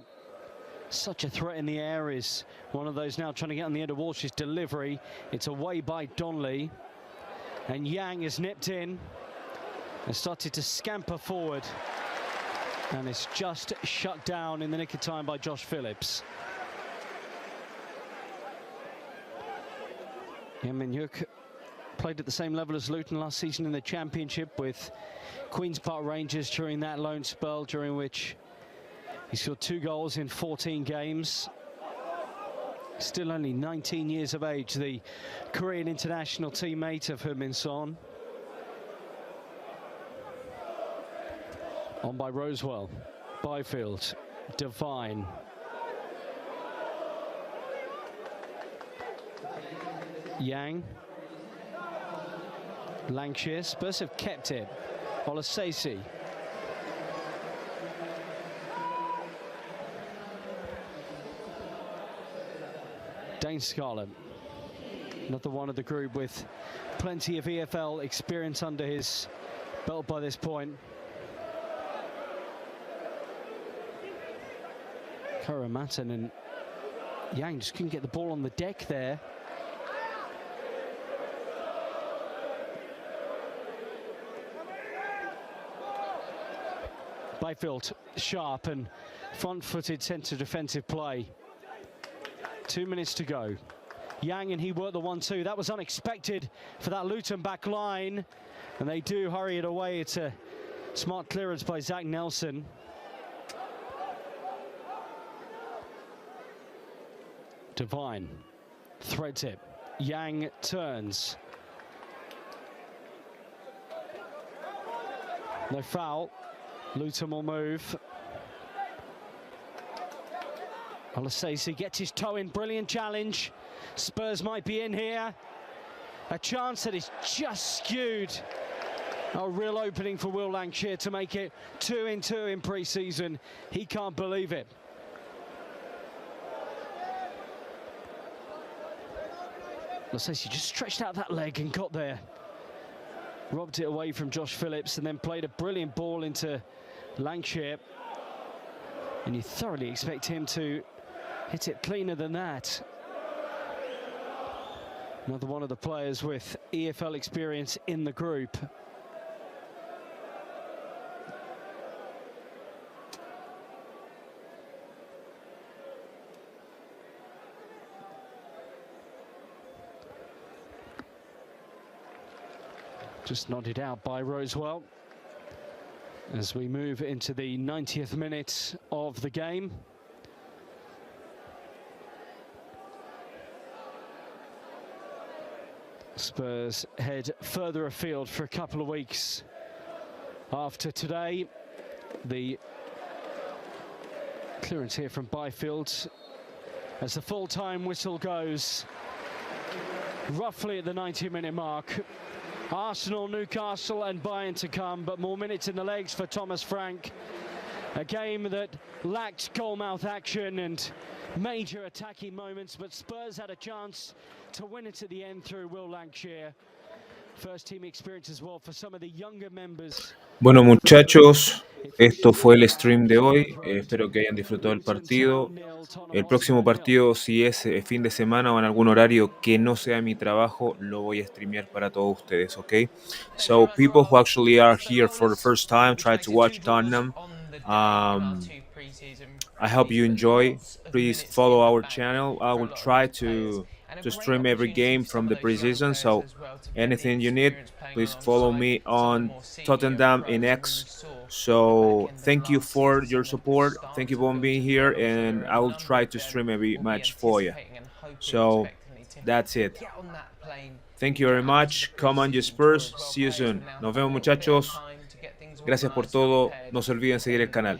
such a threat in the air, is one of those now trying to get on the end of Walsh's delivery. It's away by Donnelly. And Yang is nipped in and started to scamper forward. And it's just shut down in the nick of time by Josh Phillips. Yemenyuk played at the same level as Luton last season in the Championship with Queen's Park Rangers during that loan spell, during which he scored 2 goals in 14 games. Still only 19 years of age, the Korean international teammate of Heung-min Son. On by Rosewell, Byfield, Devine. Yang. Lancashire. Spurs have kept it. Olasesi. Dane Scarlett. Another one of the group with plenty of EFL experience under his belt by this point. Karamatton and Yang just couldn't get the ball on the deck there. Byfield sharp and front-footed centre defensive play. 2 minutes to go. Yang and he worked the 1-2. That was unexpected for that Luton back line. And they do hurry it away. It's a smart clearance by Zach Nelson. Devine threads it. Yang turns. No foul. Luton will move. Olasese gets his toe in. Brilliant challenge. Spurs might be in here. A chance that is just skewed. A real opening for Will Lancashire to make it 2-2 in pre-season. He can't believe it. Olasese just stretched out that leg and got there. Robbed it away from Josh Phillips and then played a brilliant ball into Lancashire. And you thoroughly expect him to hit it cleaner than that. Another one of the players with EFL experience in the group. Just nodded out by Rosewell as we move into the 90th minute of the game. Spurs head further afield for a couple of weeks after today. The clearance here from Byfield as the full-time whistle goes roughly at the 90-minute mark. Arsenal, Newcastle and Bayern to come, but more minutes in the legs for Thomas Frank. A game that lacked goal-mouth action and major attacking moments, but Spurs had a chance to win it at the end through Will Lancashire. First team experience as well for some of the younger members. Bueno, muchachos, esto fue el stream de hoy. Espero que hayan disfrutado el partido. El próximo partido, si es fin de semana o en algún horario que no sea mi trabajo, lo voy a streamear para todos ustedes, ¿ok? So, people who actually are here for the first time, try to watch Tottenham. I hope you enjoy. Please follow our channel. I will try to stream every game from the preseason, so anything you need, please follow me on Tottenham in X. So thank you for your support, thank you for being here, and I will try to stream every match for you. So that's it. Thank you very much. Come on, you Spurs. See you soon. Nos vemos, muchachos. Gracias por todo. No se olviden seguir el canal.